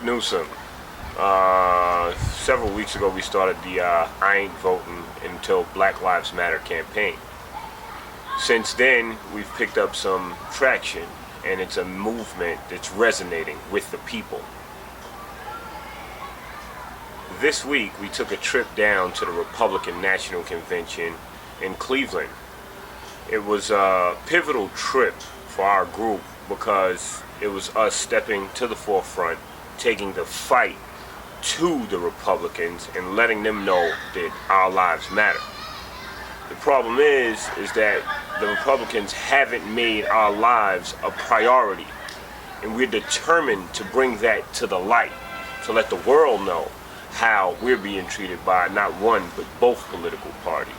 Newsome. Several weeks ago we started the I Ain't Voting Until Black Lives Matter campaign. Since then, we've picked up some traction, and it's a movement that's resonating with the people. This week, we took a trip down to the Republican National Convention in Cleveland. It was a pivotal trip for our group because it was us stepping to the forefront, taking the fight to the Republicans and letting them know that our lives matter. The problem is that the Republicans haven't made our lives a priority, and we're determined to bring that to the light, to let the world know how we're being treated by not one but both political parties.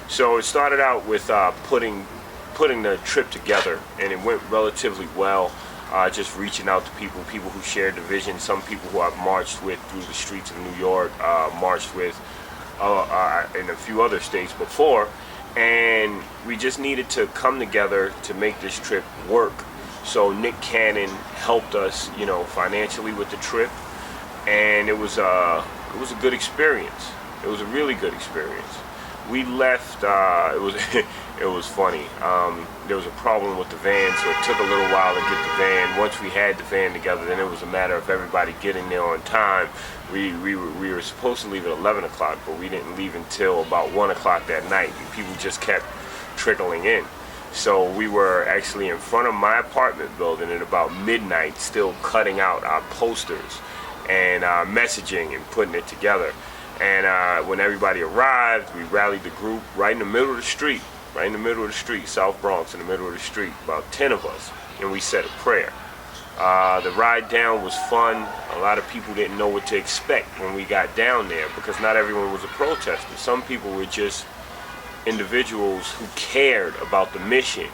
So it started out with putting the trip together, and it went relatively well. Just reaching out to people who shared the vision, some people who I've marched with through the streets of New York, marched with in a few other states before, and we just needed to come together to make this trip work. So Nick Cannon helped us, financially with the trip, and it was a good experience. It was a really good experience. We left. It was funny. There was a problem with the van, so it took a little while to get the van. Once we had the van together, then it was a matter of everybody getting there on time. We were supposed to leave at 11 o'clock, but we didn't leave until about 1 o'clock that night, and people just kept trickling in. So we were actually in front of my apartment building at about midnight, still cutting out our posters and messaging and putting it together. And when everybody arrived, we rallied the group right in the middle of the street, South Bronx, in the middle of the street, about 10 of us, and we said a prayer. The ride down was fun. A lot of people didn't know what to expect when we got down there because not everyone was a protester. Some people were just individuals who cared about the mission.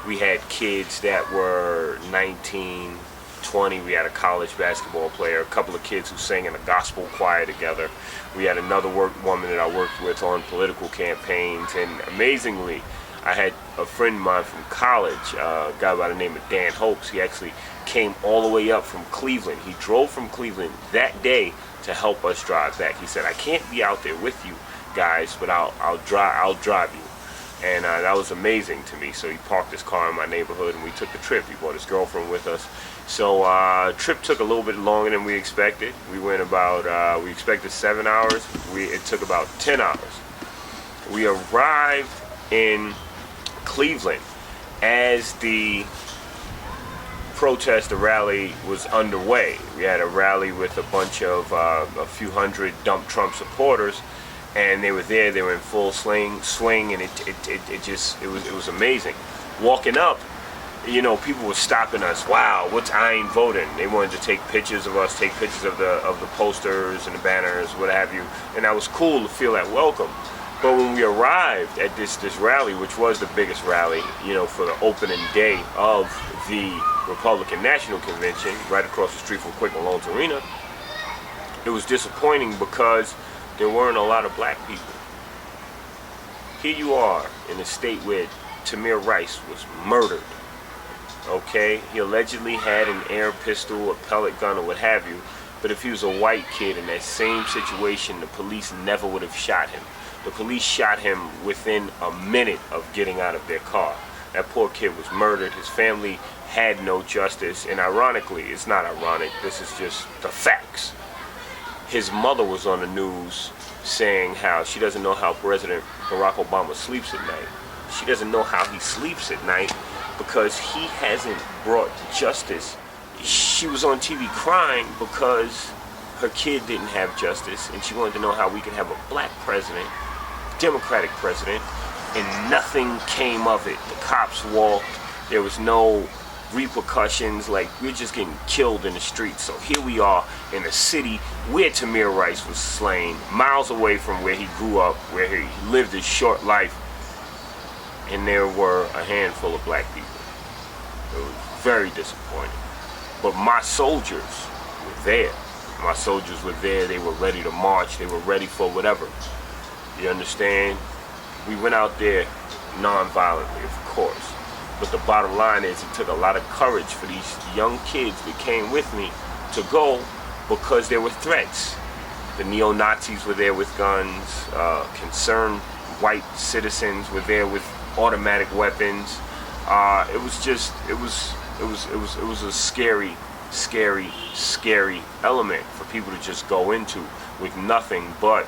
We had kids that were 19, 20. We had a college basketball player, a couple of kids who sang in a gospel choir together. We had another woman that I worked with on political campaigns, and amazingly, I had a friend of mine from college, a guy by the name of Dan Hopes. He actually came all the way up from Cleveland. He drove from Cleveland that day to help us drive back. He said, "I can't be out there with you guys, but I'll drive you." And that was amazing to me. So he parked his car in my neighborhood, and we took the trip. He brought his girlfriend with us. So trip took a little bit longer than we expected. We went about, we expected 7 hours. It took about 10 hours. We arrived in Cleveland as the protest, the rally was underway. We had a rally with a bunch of, a few hundred Dump Trump supporters, and they were there. They were in full swing, and it was amazing. Walking up, people were stopping us. Wow, what's I Ain't Voting? They wanted to take pictures of us, take pictures of the posters and the banners, what have you, and that was cool to feel that welcome. But when we arrived at this rally, which was the biggest rally, for the opening day of the Republican National Convention, right across the street from Quick Malone's Arena, it was disappointing because there weren't a lot of black people. Here you are in a state where Tamir Rice was murdered. Okay, he allegedly had an air pistol, a pellet gun, or what have you, but if he was a white kid in that same situation, the police never would have shot him. The police shot him within a minute of getting out of their car. That poor kid was murdered. His family had no justice, and ironically, it's not ironic, this is just the facts. His mother was on the news saying how she doesn't know how President Barack Obama sleeps at night. She doesn't know how he sleeps at night because he hasn't brought justice. She was on TV crying because her kid didn't have justice, and she wanted to know how we could have a black president, Democratic president, and nothing came of it. The cops walked. There was no repercussions. Like, we're just getting killed in the streets. So here we are in a city where Tamir Rice was slain, miles away from where he grew up, where he lived his short life, and there were a handful of black people. It was very disappointing. But my soldiers were there. My soldiers were there. They were ready to march. They were ready for whatever. You understand? We went out there non-violently, of course. But the bottom line is, it took a lot of courage for these young kids that came with me to go because there were threats. The neo-Nazis were there with guns. Concerned white citizens were there with automatic weapons. It was a scary element for people to just go into with nothing but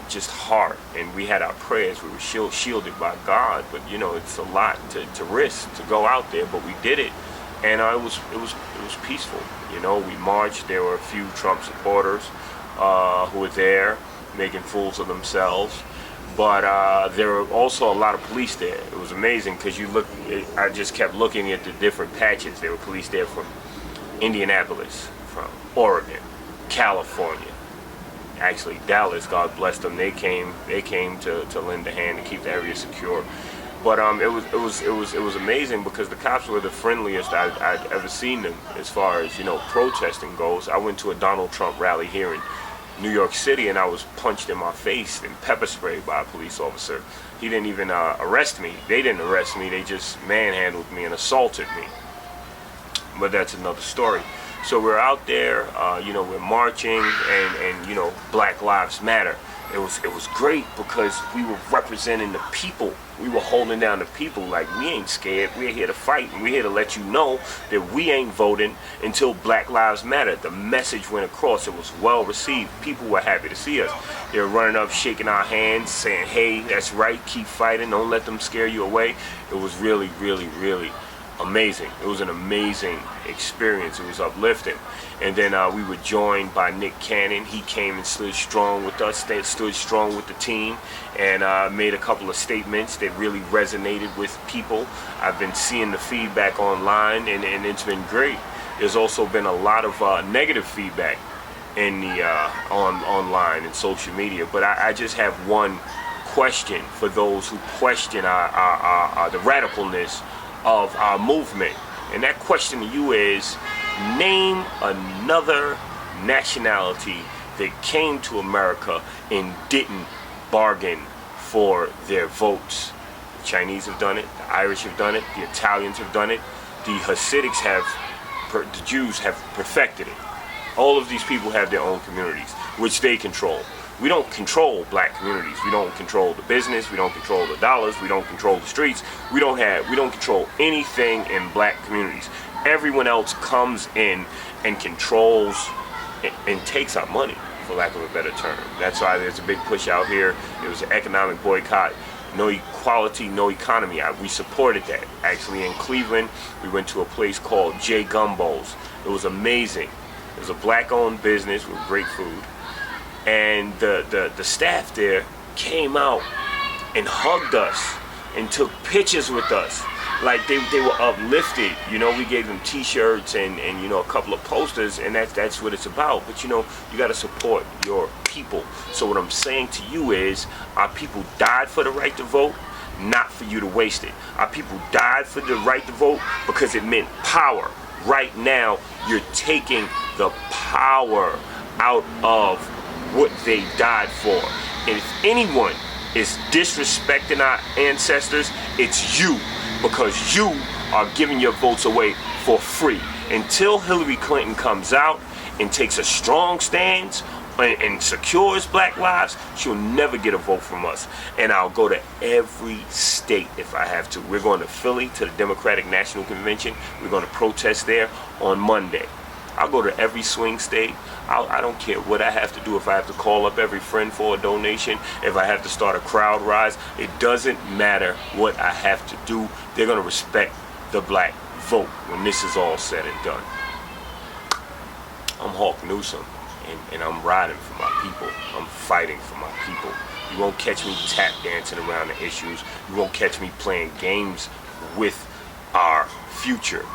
just heart. And we had our prayers. We were shielded by God, but you know, it's a lot to risk to go out there, but we did it, and it was peaceful. You know, we marched. There were a few Trump supporters who were there making fools of themselves, but there were also a lot of police there. It was amazing because I just kept looking at the different patches. There were police there from Indianapolis, from Oregon, California, actually Dallas, God bless them. They came to lend a hand to keep the area secure. But it was amazing because the cops were the friendliest I'd ever seen them as far as, you know, protesting goes. I went to a Donald Trump rally here in New York City, and I was punched in my face and pepper sprayed by a police officer. He didn't even arrest me. They didn't arrest me. They just manhandled me and assaulted me. But that's another story. So we're out there, you know, we're marching, and you know, Black Lives Matter. It was great because we were representing the people. We were holding down the people. Like, we ain't scared. We're here to fight, and we're here to let you know that we ain't voting until Black Lives Matter. The message went across. It was well received. People were happy to see us. They were running up, shaking our hands, saying, "Hey, that's right. Keep fighting. Don't let them scare you away." It was really, really, really amazing. It was an amazing experience. It was uplifting. And then we were joined by Nick Cannon. He came and stood strong with us, stood strong with the team, and made a couple of statements that really resonated with people. I've been seeing the feedback online, and it's been great. There's also been a lot of negative feedback in the online and social media, but I just have one question for those who question the radicalness of our movement. And that question to you is, name another nationality that came to America and didn't bargain for their votes. The Chinese have done it, the Irish have done it, the Italians have done it, the Hasidics the Jews have perfected it. All of these people have their own communities, which they control. We don't control black communities. We don't control the business. We don't control the dollars. We don't control the streets. We don't control anything in black communities. Everyone else comes in and controls and takes our money, for lack of a better term. That's why there's a big push out here. There was an economic boycott. No equality, no economy. We supported that. Actually, in Cleveland, we went to a place called J Gumbo's. It was amazing. It was a black-owned business with great food. And the staff there came out and hugged us and took pictures with us. Like they were uplifted. You know, we gave them t-shirts and you know, a couple of posters, and that's what it's about. But you know, you got to support your people. So what I'm saying to you is, our people died for the right to vote, not for you to waste it. Our people died for the right to vote because it meant power. Right now, you're taking the power out of what they died for. And if anyone is disrespecting our ancestors, it's you, because you are giving your votes away for free. Until Hillary Clinton comes out and takes a strong stance and secures black lives, she'll never get a vote from us. And I'll go to every state if I have to. We're going to Philly to the Democratic National Convention. We're going to protest there on Monday. I'll go to every swing state. I don't care what I have to do. If I have to call up every friend for a donation, if I have to start a crowd rise, it doesn't matter what I have to do. They're going to respect the black vote when this is all said and done. I'm Hawk Newsome, and I'm riding for my people. I'm fighting for my people. You won't catch me tap dancing around the issues. You won't catch me playing games with our future.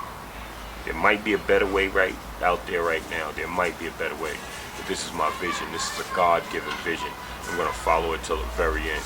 There might be a better way right out there right now. There might be a better way. But this is my vision. This is a God-given vision. I'm going to follow it till the very end.